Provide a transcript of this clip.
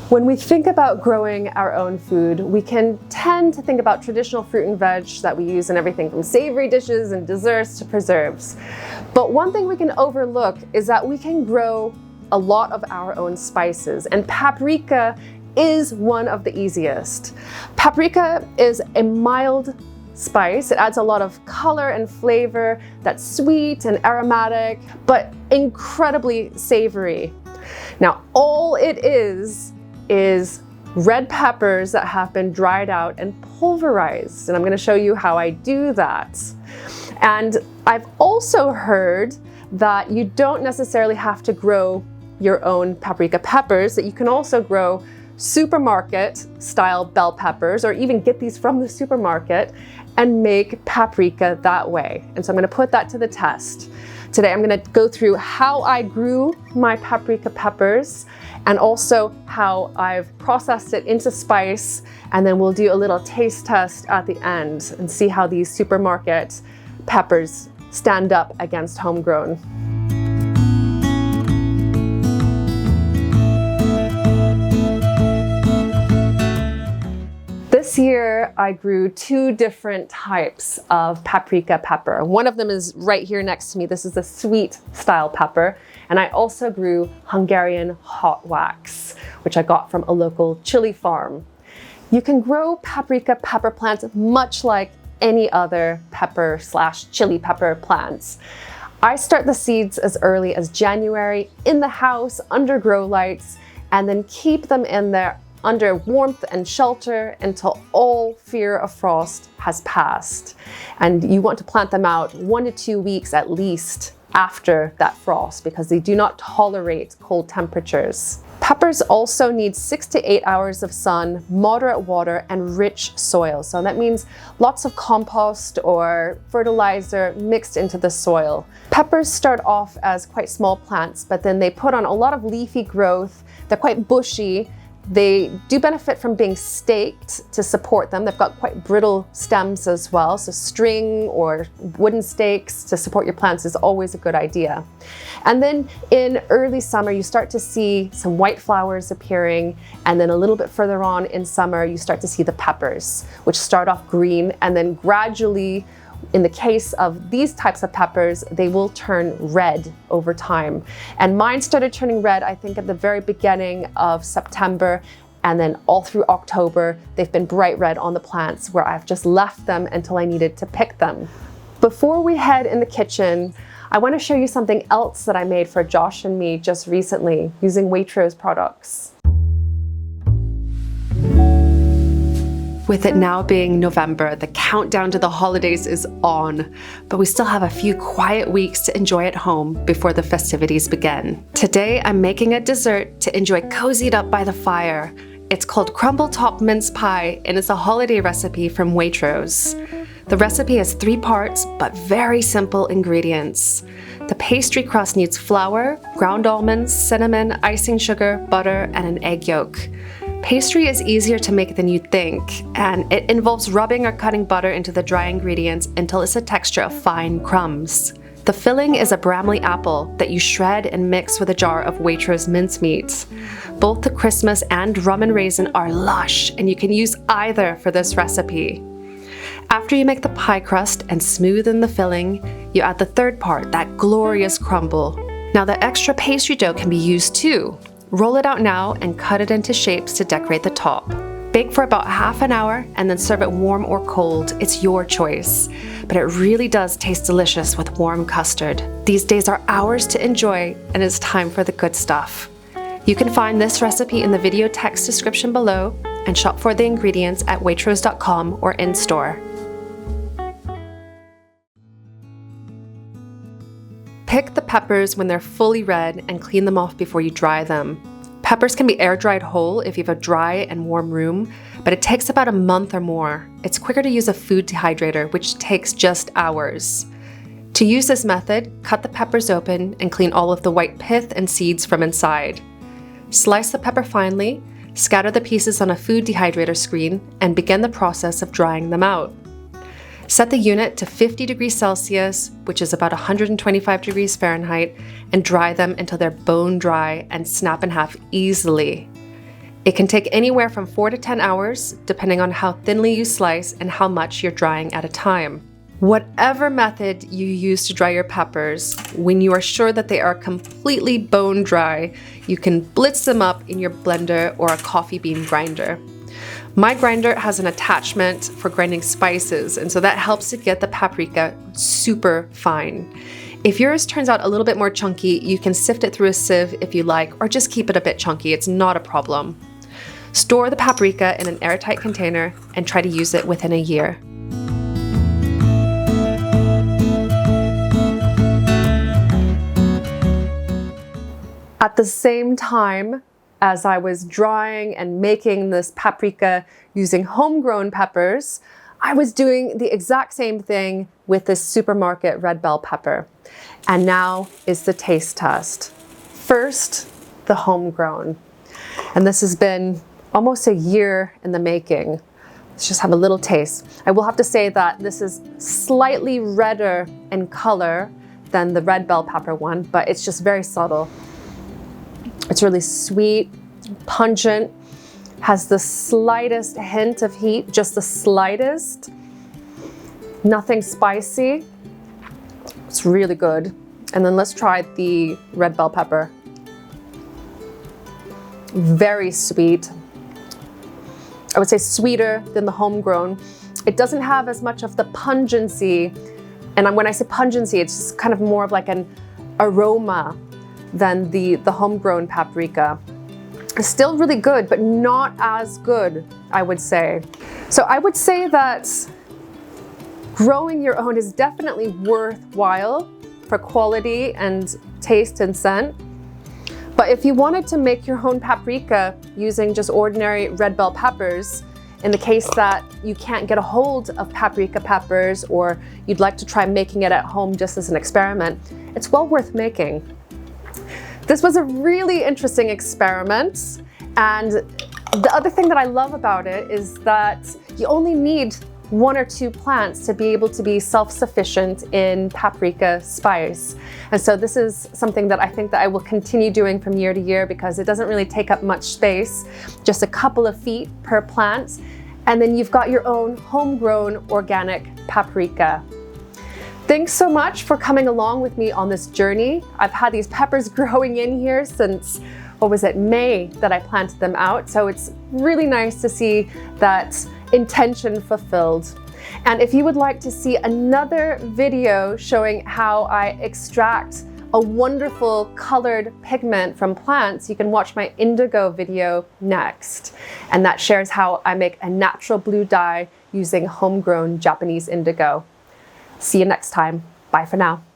When we think about growing our own food, we can tend to think about traditional fruit and veg that we use in everything from savory dishes and desserts to preserves. But one thing we can overlook is that we can grow a lot of our own spices, and paprika is one of the easiest. Paprika is a mild spice. It adds a lot of color and flavor that's sweet and aromatic, but incredibly savory. Now, all it is red peppers that have been dried out and pulverized. And I'm going to show you how I do that. And I've also heard that you don't necessarily have to grow your own paprika peppers, that you can also grow supermarket style bell peppers, or even get these from the supermarket and make paprika that way. And so I'm going to put that to the test. Today I'm going to go through how I grew my paprika peppers and also how I've processed it into spice, and then we'll do a little taste test at the end and see how these supermarket peppers stand up against homegrown. This year, I grew two different types of paprika pepper. One of them is right here next to me. This is the sweet style pepper. And I also grew Hungarian hot wax, which I got from a local chili farm. You can grow paprika pepper plants much like any other pepper/chili pepper plants. I start the seeds as early as January in the house under grow lights, and then keep them in there under warmth and shelter until all fear of frost has passed. And you want to plant them out 1 to 2 weeks at least after that frost, because they do not tolerate cold temperatures. Peppers also need 6 to 8 hours of sun, moderate water, and rich soil. So that means lots of compost or fertilizer mixed into the soil. Peppers start off as quite small plants, but then they put on a lot of leafy growth. They're quite bushy. They do benefit from being staked to support them. They've got quite brittle stems as well, so string or wooden stakes to support your plants is always a good idea. And then in early summer, you start to see some white flowers appearing, and then a little bit further on in summer, you start to see the peppers, which start off green, and then gradually, in the case of these types of peppers, they will turn red over time. And mine started turning red, I think, at the very beginning of September, and then all through October, they've been bright red on the plants, where I've just left them until I needed to pick them. Before we head in the kitchen, I want to show you something else that I made for Josh and me just recently using Waitrose products. With it now being November, the countdown to the holidays is on, but we still have a few quiet weeks to enjoy at home before the festivities begin. Today, I'm making a dessert to enjoy cozied up by the fire. It's called Crumble Top Mince Pie, and it's a holiday recipe from Waitrose. The recipe has 3 parts, but very simple ingredients. The pastry crust needs flour, ground almonds, cinnamon, icing sugar, butter, and an egg yolk. Pastry is easier to make than you'd think, and it involves rubbing or cutting butter into the dry ingredients until it's a texture of fine crumbs. The filling is a Bramley apple that you shred and mix with a jar of Waitrose mincemeat. Both the Christmas and rum and raisin are lush, and you can use either for this recipe. After you make the pie crust and smoothen the filling, you add the third part, that glorious crumble. Now the extra pastry dough can be used too. Roll it out now and cut it into shapes to decorate the top. Bake for about half an hour and then serve it warm or cold. It's your choice, but it really does taste delicious with warm custard. These days are ours to enjoy, and it's time for the good stuff. You can find this recipe in the video text description below and shop for the ingredients at waitrose.com or in-store. Pick the peppers when they're fully red and clean them off before you dry them. Peppers can be air dried whole if you have a dry and warm room, but it takes about a month or more. It's quicker to use a food dehydrator, which takes just hours. To use this method, cut the peppers open and clean all of the white pith and seeds from inside. Slice the pepper finely, scatter the pieces on a food dehydrator screen, and begin the process of drying them out. Set the unit to 50 degrees Celsius, which is about 125 degrees Fahrenheit, and dry them until they're bone dry and snap in half easily. It can take anywhere from 4 to 10 hours, depending on how thinly you slice and how much you're drying at a time. Whatever method you use to dry your peppers, when you are sure that they are completely bone dry, you can blitz them up in your blender or a coffee bean grinder. My grinder has an attachment for grinding spices, and so that helps to get the paprika super fine. If yours turns out a little bit more chunky, you can sift it through a sieve if you like, or just keep it a bit chunky, it's not a problem. Store the paprika in an airtight container and try to use it within a year. At the same time as I was drying and making this paprika using homegrown peppers, I was doing the exact same thing with this supermarket red bell pepper. And now is the taste test. First, the homegrown. And this has been almost a year in the making. Let's just have a little taste. I will have to say that this is slightly redder in color than the red bell pepper one, but it's just very subtle. It's really sweet, pungent, has the slightest hint of heat, just the slightest. Nothing spicy. It's really good. And then let's try the red bell pepper. Very sweet. I would say sweeter than the homegrown. It doesn't have as much of the pungency. And when I say pungency, it's just kind of more of like an aroma than the homegrown paprika. It's still really good, but not as good, I would say. So I would say that growing your own is definitely worthwhile for quality and taste and scent. But if you wanted to make your own paprika using just ordinary red bell peppers, in the case that you can't get a hold of paprika peppers or you'd like to try making it at home just as an experiment, it's well worth making. This was a really interesting experiment, and the other thing that I love about it is that you only need 1 or 2 plants to be able to be self-sufficient in paprika spice. And so this is something that I think that I will continue doing from year to year because it doesn't really take up much space, just a couple of feet per plant, and then you've got your own homegrown organic paprika. Thanks so much for coming along with me on this journey. I've had these peppers growing in here since, what was it, May that I planted them out. So it's really nice to see that intention fulfilled. And if you would like to see another video showing how I extract a wonderful colored pigment from plants, you can watch my indigo video next. And that shares how I make a natural blue dye using homegrown Japanese indigo. See you next time. Bye for now.